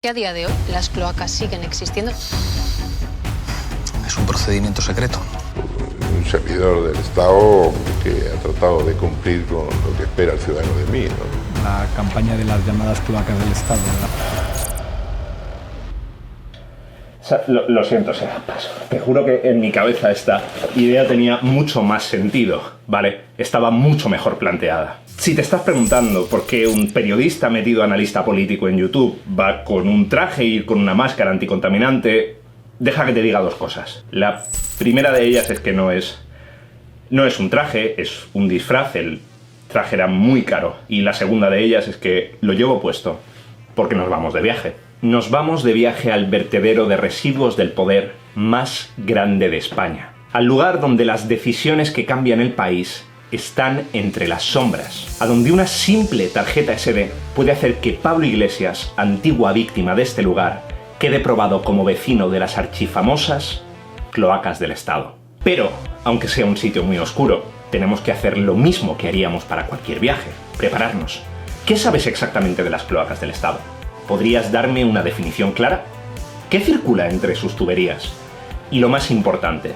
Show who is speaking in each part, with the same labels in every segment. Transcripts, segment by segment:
Speaker 1: Que a día de hoy las cloacas siguen existiendo.
Speaker 2: Es un procedimiento secreto.
Speaker 3: Un servidor del Estado que ha tratado de cumplir con lo que espera el ciudadano de mí, ¿no?
Speaker 4: La campaña de las llamadas cloacas del Estado, ¿verdad?
Speaker 5: Lo siento, Serapaz. Te juro que en mi cabeza esta idea tenía mucho más sentido, ¿vale? Estaba mucho mejor planteada. Si te estás preguntando por qué un periodista metido analista político en YouTube va con un traje y con una máscara anticontaminante, deja que te diga dos cosas. La primera de ellas es que no es un traje, es un disfraz. El traje era muy caro. Y la segunda de ellas es que lo llevo puesto porque nos vamos de viaje. Nos vamos de viaje al vertedero de residuos del poder más grande de España. Al lugar donde las decisiones que cambian el país están entre las sombras. A donde una simple tarjeta SD puede hacer que Pablo Iglesias, antigua víctima de este lugar, quede probado como vecino de las archifamosas cloacas del Estado. Pero, aunque sea un sitio muy oscuro, tenemos que hacer lo mismo que haríamos para cualquier viaje: prepararnos. ¿Qué sabes exactamente de las cloacas del Estado? ¿Podrías darme una definición clara? ¿Qué circula entre sus tuberías? Y lo más importante,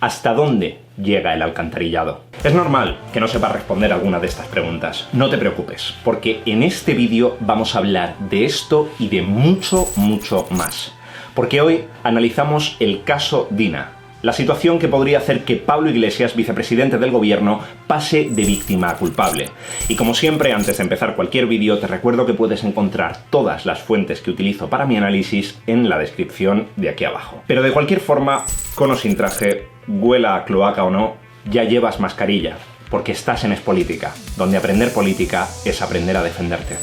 Speaker 5: ¿hasta dónde llega el alcantarillado? Es normal que no sepas responder alguna de estas preguntas. No te preocupes, porque en este vídeo vamos a hablar de esto y de mucho, mucho más. Porque hoy analizamos el caso Dina, la situación que podría hacer que Pablo Iglesias, vicepresidente del gobierno, pase de víctima a culpable. Y como siempre, antes de empezar cualquier vídeo, te recuerdo que puedes encontrar todas las fuentes que utilizo para mi análisis en la descripción de aquí abajo. Pero de cualquier forma, con o sin traje, huela a cloaca o no, ya llevas mascarilla, porque estás en Es Política, donde aprender política es aprender a defenderte.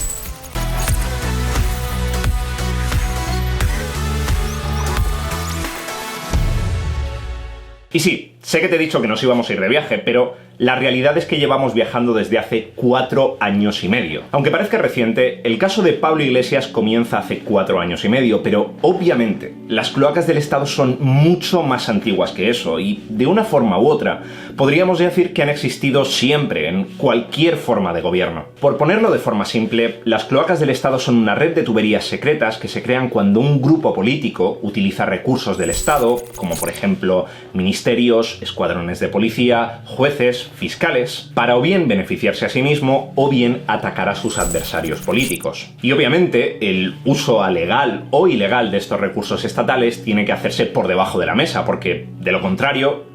Speaker 5: Y sí, sé que te he dicho que nos íbamos a ir de viaje, pero la realidad es que llevamos viajando desde hace 4 años y medio. Aunque parezca reciente, el caso de Pablo Iglesias comienza hace 4 años y medio, pero obviamente las cloacas del Estado son mucho más antiguas que eso, y de una forma u otra podríamos decir que han existido siempre, en cualquier forma de gobierno. Por ponerlo de forma simple, las cloacas del Estado son una red de tuberías secretas que se crean cuando un grupo político utiliza recursos del Estado, como por ejemplo ministerios, escuadrones de policía, jueces, fiscales, para o bien beneficiarse a sí mismo o bien atacar a sus adversarios políticos. Y obviamente el uso legal o ilegal de estos recursos estatales tiene que hacerse por debajo de la mesa, porque de lo contrario,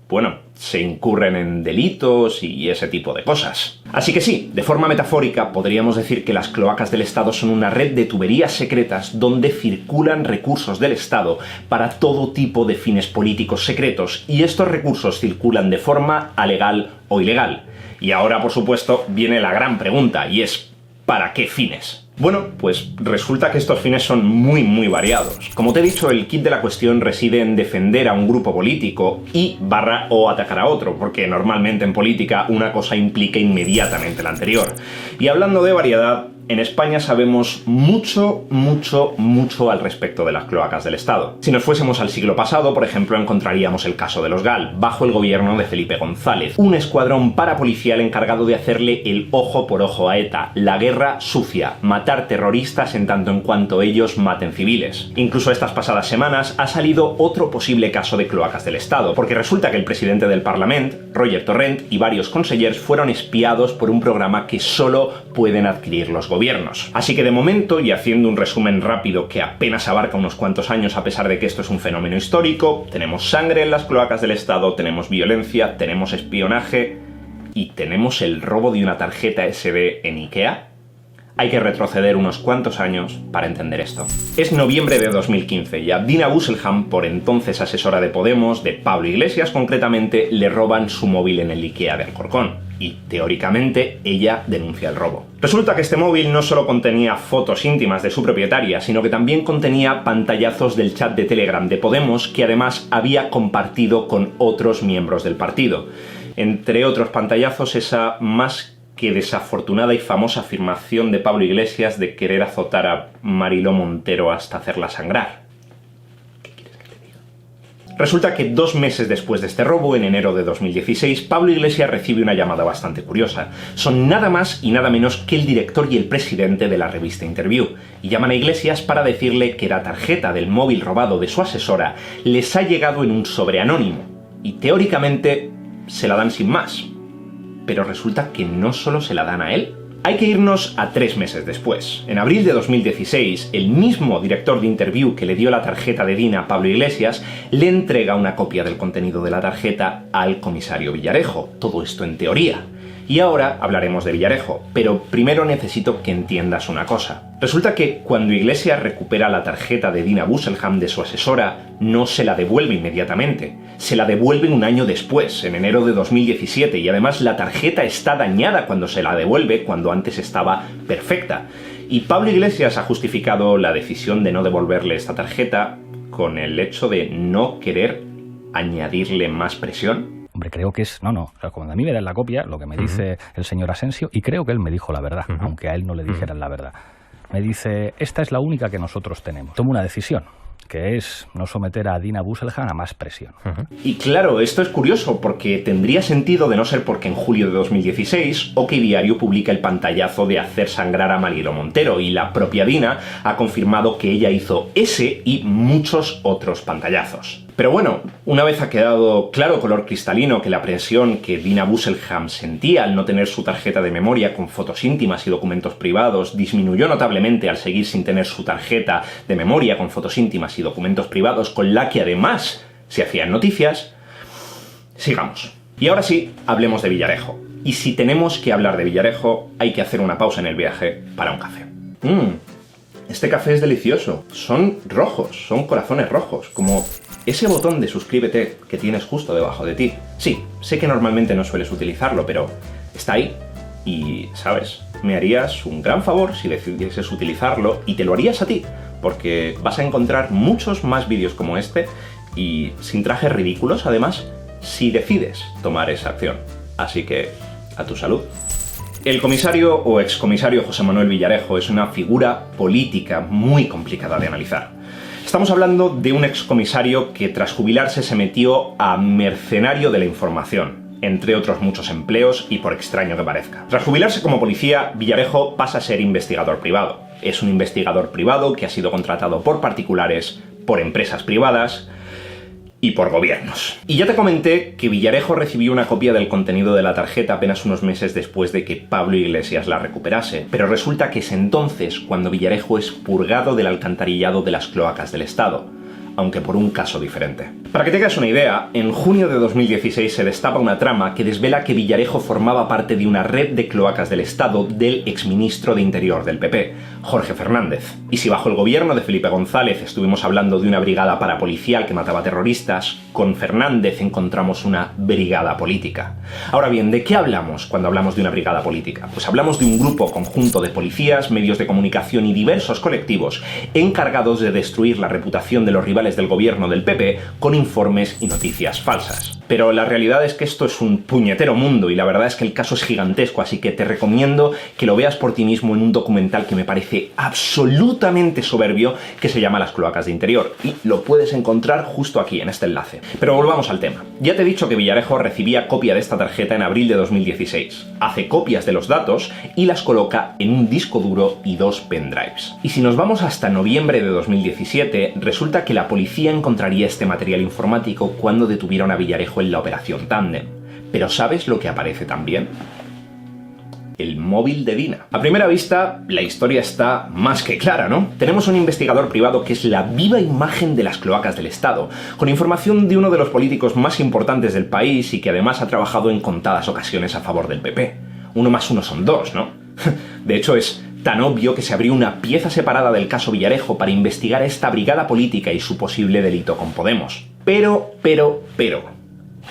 Speaker 5: bueno, se incurren en delitos y ese tipo de cosas. Así que sí, de forma metafórica podríamos decir que las cloacas del Estado son una red de tuberías secretas donde circulan recursos del Estado para todo tipo de fines políticos secretos, y estos recursos circulan de forma alegal o ilegal. Y ahora, por supuesto, viene la gran pregunta, y es ¿para qué fines? Bueno, pues resulta que estos fines son muy variados. Como te he dicho, el kit de la cuestión reside en defender a un grupo político o atacar a otro, porque normalmente en política una cosa implica inmediatamente la anterior. Y hablando de variedad, en España sabemos mucho al respecto de las cloacas del Estado. Si nos fuésemos al siglo pasado, por ejemplo, encontraríamos el caso de los GAL, bajo el gobierno de Felipe González, un escuadrón parapolicial encargado de hacerle el ojo por ojo a ETA, la guerra sucia, matar terroristas en tanto en cuanto ellos maten civiles. Incluso estas pasadas semanas ha salido otro posible caso de cloacas del Estado, porque resulta que el presidente del Parlament, Roger Torrent, y varios consellers fueron espiados por un programa que solo pueden adquirir los gobiernos. Así que de momento, y haciendo un resumen rápido que apenas abarca unos cuantos años a pesar de que esto es un fenómeno histórico, tenemos sangre en las cloacas del Estado, tenemos violencia, tenemos espionaje y tenemos el robo de una tarjeta SD en IKEA. Hay que retroceder unos cuantos años para entender esto. Es noviembre de 2015 y a Dina Busselham, por entonces asesora de Podemos, de Pablo Iglesias concretamente, le roban su móvil en el IKEA de Alcorcón. Y, teóricamente, ella denuncia el robo. Resulta que este móvil no solo contenía fotos íntimas de su propietaria, sino que también contenía pantallazos del chat de Telegram de Podemos que además había compartido con otros miembros del partido. Entre otros pantallazos, esa más que desafortunada y famosa afirmación de Pablo Iglesias de querer azotar a Mariló Montero hasta hacerla sangrar. ¿Qué quieres que te diga? Resulta que 2 meses después de este robo, en enero de 2016, Pablo Iglesias recibe una llamada bastante curiosa. Son nada más y nada menos que el director y el presidente de la revista Interview, y llaman a Iglesias para decirle que la tarjeta del móvil robado de su asesora les ha llegado en un sobre anónimo, y teóricamente se la dan sin más. Pero resulta que no solo se la dan a él. Hay que irnos a 3 meses después. En abril de 2016, el mismo director de Interview que le dio la tarjeta de DINA a Pablo Iglesias le entrega una copia del contenido de la tarjeta al comisario Villarejo. Todo esto en teoría. Y ahora hablaremos de Villarejo, pero primero necesito que entiendas una cosa. Resulta que cuando Iglesias recupera la tarjeta de Dina Busselham de su asesora, no se la devuelve inmediatamente. Se la devuelve un año después, en enero de 2017, y además la tarjeta está dañada cuando se la devuelve, cuando antes estaba perfecta. Y Pablo Iglesias ha justificado la decisión de no devolverle esta tarjeta con el hecho de no querer añadirle más presión.
Speaker 2: Hombre, creo que es... No, cuando a mí me dan la copia, lo que me dice el señor Asensio, y creo que él me dijo la verdad, aunque a él no le dijeran la verdad. Me dice, esta es la única que nosotros tenemos. Tomo una decisión, que es no someter a Dina Busselham a más presión.
Speaker 5: Y claro, esto es curioso, porque tendría sentido de no ser porque en julio de 2016 OK Diario publica el pantallazo de hacer sangrar a Marilo Montero, y la propia Dina ha confirmado que ella hizo ese y muchos otros pantallazos. Pero bueno, una vez ha quedado claro, color cristalino, que la presión que Dina Busselham sentía al no tener su tarjeta de memoria con fotos íntimas y documentos privados disminuyó notablemente al seguir sin tener su tarjeta de memoria con fotos íntimas y documentos privados, con la que además se hacían noticias, sigamos. Y ahora sí, hablemos de Villarejo. Y si tenemos que hablar de Villarejo, hay que hacer una pausa en el viaje para un café. Este café es delicioso. Son rojos, son corazones rojos, como ese botón de suscríbete que tienes justo debajo de ti. Sí, sé que normalmente no sueles utilizarlo, pero está ahí. Y, ¿sabes? Me harías un gran favor si decidieses utilizarlo, y te lo harías a ti, porque vas a encontrar muchos más vídeos como este, y sin trajes ridículos, además, si decides tomar esa acción. Así que, a tu salud. El comisario o excomisario José Manuel Villarejo es una figura política muy complicada de analizar. Estamos hablando de un excomisario que tras jubilarse se metió a mercenario de la información, entre otros muchos empleos, y por extraño que parezca. Tras jubilarse como policía, Villarejo pasa a ser investigador privado. Es un investigador privado que ha sido contratado por particulares, por empresas privadas y por gobiernos. Y ya te comenté que Villarejo recibió una copia del contenido de la tarjeta apenas unos meses después de que Pablo Iglesias la recuperase, pero resulta que es entonces cuando Villarejo es purgado del alcantarillado de las cloacas del Estado, aunque por un caso diferente. Para que tengas una idea, en junio de 2016 se destapa una trama que desvela que Villarejo formaba parte de una red de cloacas del Estado del exministro de Interior del PP, Jorge Fernández. Y si bajo el gobierno de Felipe González estuvimos hablando de una brigada parapolicial que mataba terroristas, con Fernández encontramos una brigada política. Ahora bien, ¿de qué hablamos cuando hablamos de una brigada política? Pues hablamos de un grupo conjunto de policías, medios de comunicación y diversos colectivos encargados de destruir la reputación de los rivales del gobierno del PP con informes y noticias falsas. Pero la realidad es que esto es un puñetero mundo, y la verdad es que el caso es gigantesco, así que te recomiendo que lo veas por ti mismo en un documental que me parece absolutamente soberbio, que se llama Las cloacas de Interior, y lo puedes encontrar justo aquí, en este enlace. Pero volvamos al tema. Ya te he dicho que Villarejo recibía copia de esta tarjeta en abril de 2016. Hace copias de los datos y las coloca en un disco duro y 2 pendrives. Y si nos vamos hasta noviembre de 2017, resulta que la policía encontraría este material informático cuando detuvieron a Villarejo en la operación Tándem. Pero ¿sabes lo que aparece también? El móvil de Dina. A primera vista, la historia está más que clara, ¿no? Tenemos un investigador privado que es la viva imagen de las cloacas del Estado, con información de uno de los políticos más importantes del país y que además ha trabajado en contadas ocasiones a favor del PP. 1 más 1 son 2, ¿no? De hecho, es tan obvio que se abrió una pieza separada del caso Villarejo para investigar esta brigada política y su posible delito con Podemos. Pero...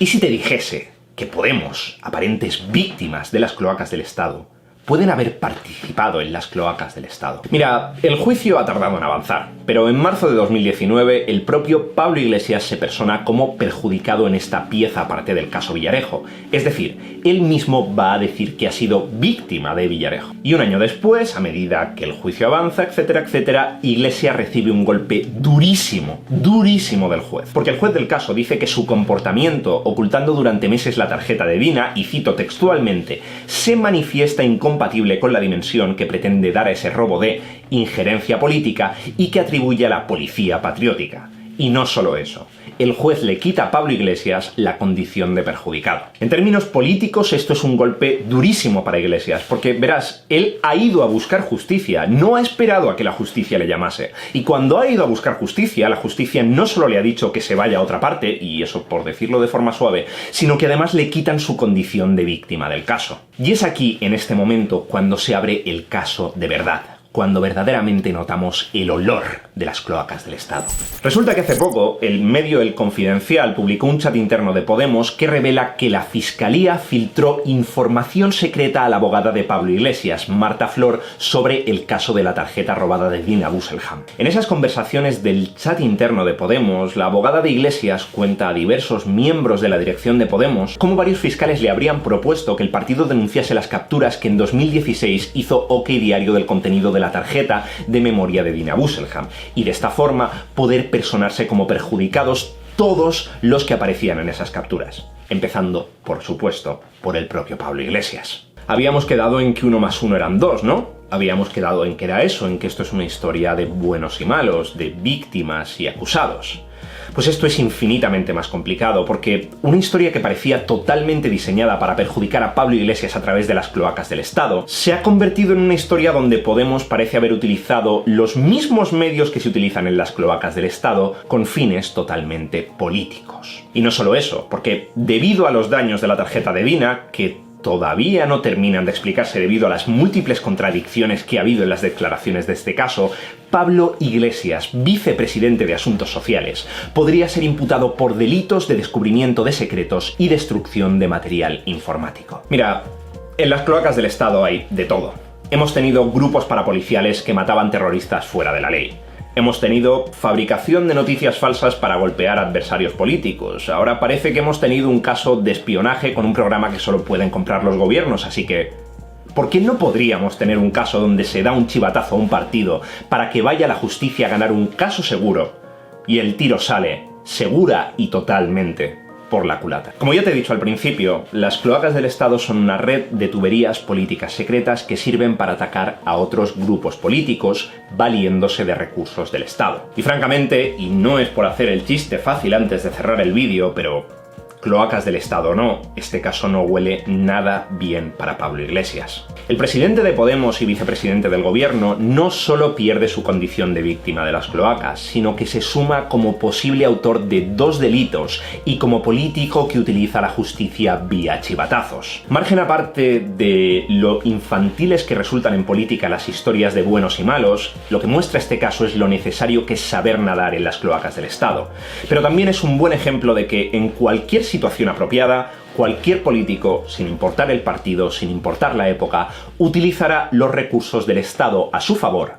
Speaker 5: ¿y si te dijese que Podemos, aparentes víctimas de las cloacas del Estado, pueden haber participado en las cloacas del Estado? Mira, el juicio ha tardado en avanzar. pero en marzo de 2019 el propio Pablo Iglesias se persona como perjudicado en esta pieza aparte del caso Villarejo. Es decir, él mismo va a decir que ha sido víctima de Villarejo. Y un año después, a medida que el juicio avanza, etcétera, etcétera, Iglesias recibe un golpe durísimo, durísimo del juez. Porque el juez del caso dice que su comportamiento, ocultando durante meses la tarjeta de Dina, y cito textualmente, se manifiesta incompatible con la dimensión que pretende dar a ese robo de injerencia política y que atribuye a la policía patriótica. Y no solo eso, el juez le quita a Pablo Iglesias la condición de perjudicado. En términos políticos, esto es un golpe durísimo para Iglesias, porque verás, él ha ido a buscar justicia, no ha esperado a que la justicia le llamase. Y cuando ha ido a buscar justicia, la justicia no solo le ha dicho que se vaya a otra parte, y eso por decirlo de forma suave, sino que además le quitan su condición de víctima del caso. Y es aquí, en este momento, cuando se abre el caso de verdad, cuando verdaderamente notamos el olor de las cloacas del Estado. Resulta que hace poco el medio El Confidencial publicó un chat interno de Podemos que revela que la Fiscalía filtró información secreta a la abogada de Pablo Iglesias, Marta Flor, sobre el caso de la tarjeta robada de Dina Busselham. En esas conversaciones del chat interno de Podemos, la abogada de Iglesias cuenta a diversos miembros de la dirección de Podemos cómo varios fiscales le habrían propuesto que el partido denunciase las capturas que en 2016 hizo OK Diario del contenido de la tarjeta de memoria de Dina Busselham, y de esta forma poder personarse como perjudicados todos los que aparecían en esas capturas, empezando, por supuesto, por el propio Pablo Iglesias. Habíamos quedado en que 1 más 1 eran 2, ¿no? Habíamos quedado en que era eso, en que esto es una historia de buenos y malos, de víctimas y acusados. Pues esto es infinitamente más complicado, porque una historia que parecía totalmente diseñada para perjudicar a Pablo Iglesias a través de las cloacas del Estado, se ha convertido en una historia donde Podemos parece haber utilizado los mismos medios que se utilizan en las cloacas del Estado con fines totalmente políticos. Y no solo eso, porque debido a los daños de la tarjeta de Dina, que todavía no terminan de explicarse debido a las múltiples contradicciones que ha habido en las declaraciones de este caso, Pablo Iglesias, vicepresidente de Asuntos Sociales, podría ser imputado por delitos de descubrimiento de secretos y destrucción de material informático. Mira, en las cloacas del Estado hay de todo. Hemos tenido grupos parapoliciales que mataban terroristas fuera de la ley. Hemos tenido fabricación de noticias falsas para golpear adversarios políticos. Ahora parece que hemos tenido un caso de espionaje con un programa que solo pueden comprar los gobiernos, así que ¿por qué no podríamos tener un caso donde se da un chivatazo a un partido para que vaya a la justicia a ganar un caso seguro y el tiro sale segura y totalmente por la culata? Como ya te he dicho al principio, las cloacas del Estado son una red de tuberías políticas secretas que sirven para atacar a otros grupos políticos valiéndose de recursos del Estado. Y francamente, y no es por hacer el chiste fácil antes de cerrar el vídeo, pero cloacas del Estado o no, este caso no huele nada bien para Pablo Iglesias. El presidente de Podemos y vicepresidente del gobierno no solo pierde su condición de víctima de las cloacas, sino que se suma como posible autor de 2 delitos y como político que utiliza la justicia vía chivatazos. Margen aparte de lo infantiles que resultan en política las historias de buenos y malos, lo que muestra este caso es lo necesario que es saber nadar en las cloacas del Estado. Pero también es un buen ejemplo de que en cualquier situación apropiada, cualquier político, sin importar el partido, sin importar la época, utilizará los recursos del Estado a su favor,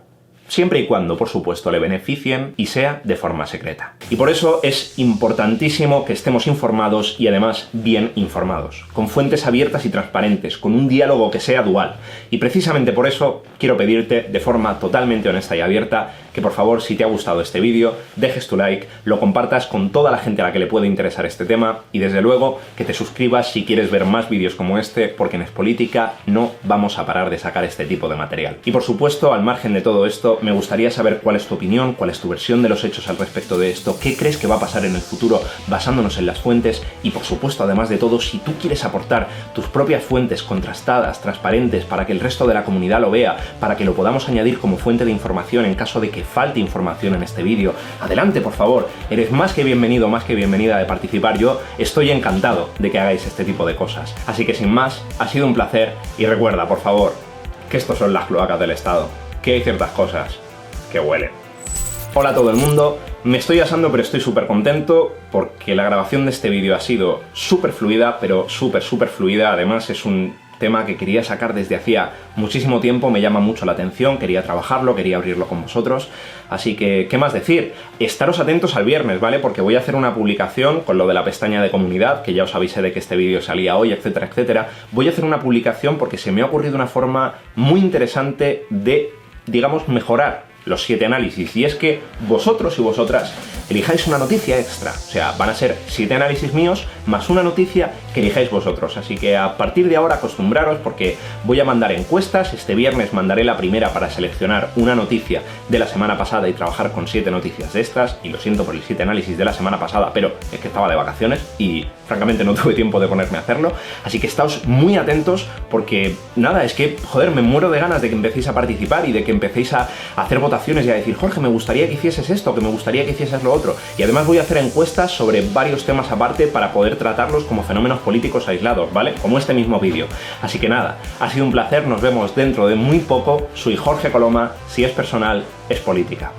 Speaker 5: siempre y cuando, por supuesto, le beneficien y sea de forma secreta. Y por eso es importantísimo que estemos informados y además bien informados, con fuentes abiertas y transparentes, con un diálogo que sea dual. Y precisamente por eso quiero pedirte de forma totalmente honesta y abierta que por favor, si te ha gustado este vídeo, dejes tu like, lo compartas con toda la gente a la que le puede interesar este tema y desde luego que te suscribas si quieres ver más vídeos como este, porque en Expolítica no vamos a parar de sacar este tipo de material. Y por supuesto, al margen de todo esto, me gustaría saber cuál es tu opinión, cuál es tu versión de los hechos al respecto de esto, qué crees que va a pasar en el futuro basándonos en las fuentes y por supuesto, además de todo, si tú quieres aportar tus propias fuentes contrastadas, transparentes, para que el resto de la comunidad lo vea, para que lo podamos añadir como fuente de información en caso de que falte información en este vídeo, adelante por favor, eres más que bienvenido, más que bienvenida de participar, yo estoy encantado de que hagáis este tipo de cosas. Así que sin más, ha sido un placer y recuerda por favor que estos son las cloacas del Estado, que hay ciertas cosas que huelen. Hola a todo el mundo, me estoy asando pero estoy súper contento porque la grabación de este vídeo ha sido súper fluida, pero súper fluida, además es un tema que quería sacar desde hacía muchísimo tiempo, me llama mucho la atención, quería trabajarlo, quería abrirlo con vosotros, así que, ¿qué más decir? Estaros atentos al viernes, ¿vale? Porque voy a hacer una publicación con lo de la pestaña de comunidad, que ya os avisé de que este vídeo salía hoy, etcétera, etcétera. Voy a hacer una publicación porque se me ha ocurrido una forma muy interesante de, digamos, mejorar los 7 análisis, y es que vosotros y vosotras elijáis una noticia extra, o sea, van a ser 7 análisis míos más una noticia que elijáis vosotros, así que a partir de ahora acostumbraros porque voy a mandar encuestas. Este viernes mandaré la primera para seleccionar una noticia de la semana pasada y trabajar con 7 noticias de estas, y lo siento por el 7 análisis de la semana pasada, pero es que estaba de vacaciones y francamente no tuve tiempo de ponerme a hacerlo, así que estáos muy atentos porque nada, es que, joder, me muero de ganas de que empecéis a participar y de que empecéis a hacer votaciones y a decir, Jorge, me gustaría que hicieses esto, que me gustaría que hicieses lo otro, y además voy a hacer encuestas sobre varios temas aparte para poder tratarlos como fenómenos políticos aislados, ¿vale? Como este mismo vídeo. Así que nada, ha sido un placer, nos vemos dentro de muy poco. Soy Jorge Coloma, si es personal, es política.